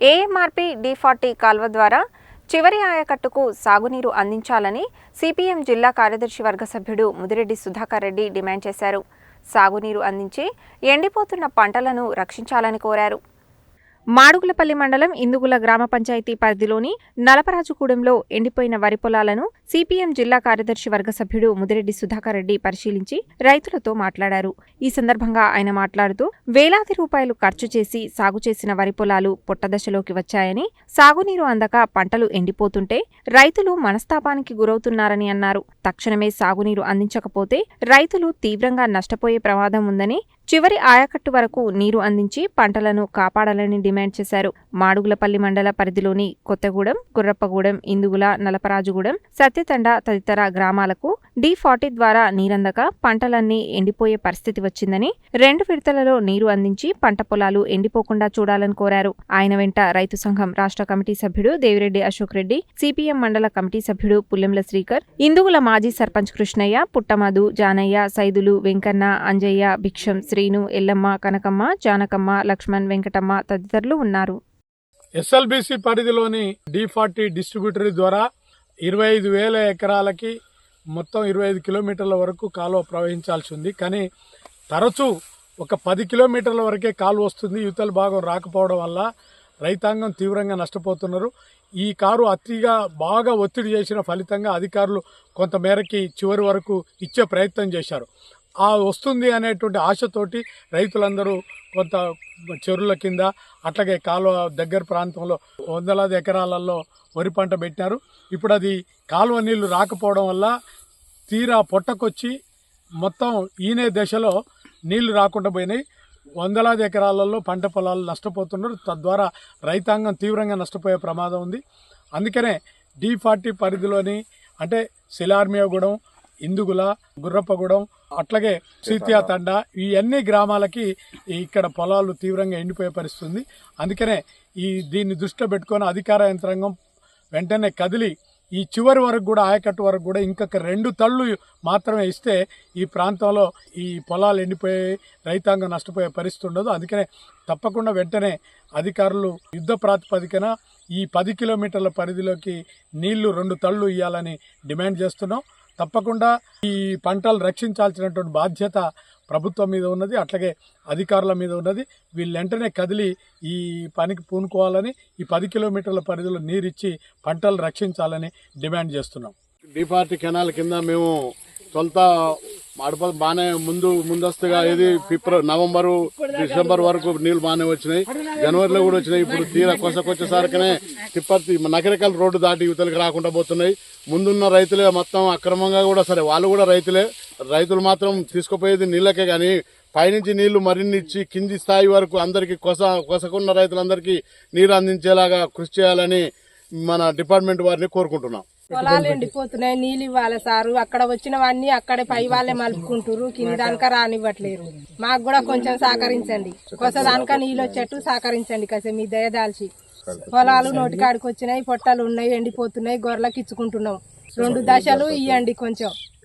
AMRP D40 కాల్వ ద్వారా చివరి ఆయకట్టుకు సాగునీరు అందించాలని సిపిఎం జిల్లా కార్యదర్శి వర్గ సభ్యుడు ముదిరెడ్డి సుధాకర్ రెడ్డి డిమాండ్ చేశారు. సాగునీరు అందించి ఎండిపోతున్న పంటలను రక్షించాలని కోరారు. మాడుగులపల్లి మండలం ఇందుగుల గ్రామ పంచాయతీ పరిధిలోని నలపరాజుగూడెంలో ఎండిపోయిన వరి పొలాలను సిపిఎం జిల్లా కార్యదర్శి వర్గ సభ్యుడు ముదిరెడ్డి సుధాకర్ రెడ్డి పరిశీలించి రైతులతో మాట్లాడారు. ఈ సందర్భంగా ఆయన మాట్లాడుతూ వేలాది రూపాయలు ఖర్చు చేసి సాగు చేసిన వరి పొలాలు పొట్టదశలోకి వచ్చాయని, సాగునీరు అందక పంటలు ఎండిపోతుంటే రైతులు మనస్తాపానికి గురవుతున్నారని అన్నారు. తక్షణమే సాగునీరు అందించకపోతే రైతులు తీవ్రంగా నష్టపోయే ప్రమాదం ఉందని, చివరి ఆయకట్టు వరకు నీరు అందించి పంటలను కాపాడాలని డిమాండ్ చేశారు. మాడుగులపల్లి మండల పరిధిలోని కొత్తగూడెం, గుర్రప్పగూడెం, ఇందుగుల, నలపరాజుగూడెం, సత్యతండ తదితర గ్రామాలకు D40 ద్వారా నీరందక పంటలన్నీ ఎండిపోయే పరిస్థితి వచ్చిందని, 2 విడతలలో నీరు అందించి పంట పొలాలు ఎండిపోకుండా చూడాలని కోరారు. ఆయన వెంట రైతు సంఘం రాష్ట్ర కమిటీ సభ్యుడు దేవిరెడ్డి అశోక్ రెడ్డి, సిపిఎం మండల కమిటీ సభ్యుడు పుల్లెంల శ్రీకర్, ఇందుగుల మాజీ సర్పంచ్ కృష్ణయ్య, పుట్టమధు, జానయ్య, సైదులు, వెంకన్న, అంజయ్య, భిక్షం, శ్రీను, ఎల్లమ్మ, కనకమ్మ, జానకమ్మ, లక్ష్మణ్, వెంకటమ్మ తదితరులు ఉన్నారు. ఎస్ఎల్బిసి పరిధిలోని D40 డిస్ట్రిబ్యూటరీ ద్వారా 25,000 ఎకరాలకి మొత్తం 25 కిలోమీటర్ల వరకు కాలువ ప్రవహించాల్సి ఉంది. కానీ తరచూ ఒక 10 కిలోమీటర్ల వరకే కాలువ వస్తుంది. యువతల భాగం రాకపోవడం వల్ల రైతాంగం తీవ్రంగా నష్టపోతున్నారు. ఈ కారు అతిగా బాగా ఒత్తిడి చేసిన ఫలితంగా అధికారులు కొంతమేరకి చివరి వరకు ఇచ్చే ప్రయత్నం చేశారు. ఆ వస్తుంది అనేటువంటి ఆశతోటి రైతులందరూ కొంత చెరువుల కింద అట్లాగే కాలువ దగ్గర ప్రాంతంలో వందలాది ఎకరాలలో వరి పంట పెట్టినారు. ఇప్పుడు అది కాలువ నీళ్లు రాకపోవడం వల్ల తీరా పొట్టకొచ్చి మొత్తం ఈనే దశలో నీళ్లు రాకుండా పోయినాయి. వందలాది ఎకరాలలో పంట పొలాలు నష్టపోతున్నారు. తద్వారా రైతాంగం తీవ్రంగా నష్టపోయే ప్రమాదం ఉంది. అందుకనే D40 పరిధిలోని అంటే శిలార్మియాగూడెం, ఇందుగుల, గుర్రప్పగూడెం, అట్లాగే సీత్యాతండ ఈ అన్ని గ్రామాలకి ఇక్కడ పొలాలు తీవ్రంగా ఎండిపోయే పరిస్థితి ఉంది. అందుకనే దీన్ని దృష్టిలో పెట్టుకొని అధికార యంత్రాంగం వెంటనే కదిలి ఈ చివరి వరకు కూడా ఆయకట్టు వరకు కూడా ఇంకొక 2 తళ్ళు మాత్రమే ఇస్తే ఈ ప్రాంతంలో ఈ పొలాలు ఎండిపోయే రైతాంగం నష్టపోయే పరిస్థితి ఉండదు. అందుకనే తప్పకుండా వెంటనే అధికారులు యుద్ధ ప్రాతిపదికన ఈ 10 కిలోమీటర్ల పరిధిలోకి నీళ్లు 2 తళ్ళు ఇవ్వాలని డిమాండ్ చేస్తున్నాం. తప్పకుండా ఈ పంటలు రక్షించాల్సినటువంటి బాధ్యత ప్రభుత్వం మీద ఉన్నది, అట్లాగే అధికారుల మీద ఉన్నది. వీళ్ళు వెంటనే కదిలి ఈ పనికి పూనుకోవాలని, ఈ 10 కిలోమీటర్ల పరిధిలో నీరిచ్చి పంటలు రక్షించాలని డిమాండ్ చేస్తున్నాం. D40 కెనాల్ కింద మేము తొలుత మాడిపల్లి బాగానే ముందస్తుగా నవంబరు, డిసెంబర్ వరకు నీళ్లు బాగానే వచ్చినాయి. జనవరిలో కూడా వచ్చినాయి. ఇప్పుడు తీరా కొసకొచ్చేసరికనే తిప్పర్తి నకరికల్ రోడ్డు దాటి యువతలకు రాకుండా పోతున్నాయి. ముందున్న రైతులే మొత్తం అక్రమంగా కూడా సరే వాళ్ళు కూడా రైతులే. రైతులు మాత్రం తీసుకుపోయేది నీళ్ళకే కానీ పైనుంచి నీళ్లు మరిన్ని ఇచ్చి కింది స్థాయి వరకు అందరికీ కొసకున్న రైతులందరికీ నీరు అందించేలాగా కృషి చేయాలని మన డిపార్ట్మెంట్ వారిని కోరుకుంటున్నాం. పొలాలు ఎండిపోతున్నాయి, నీళ్ళు ఇవ్వాలి సారు. అక్కడ వచ్చినవన్నీ అక్కడే పై వాళ్ళే మలుపుకుంటారు, కింద దానిక రానివ్వట్లేరు. మాకు కూడా కొంచెం సహకరించండి, కొసదానిక నీళ్ళు వచ్చేట్టు సహకరించండి. కాసే మీ దయదాల్చి పొలాలు నోటికాడికి వచ్చినాయి, పొట్టలు ఉన్నాయి, ఎండిపోతున్నాయి, గొర్రెలకు ఇచ్చుకుంటున్నాం. 2 దశలు ఇవ్వండి కొంచెం.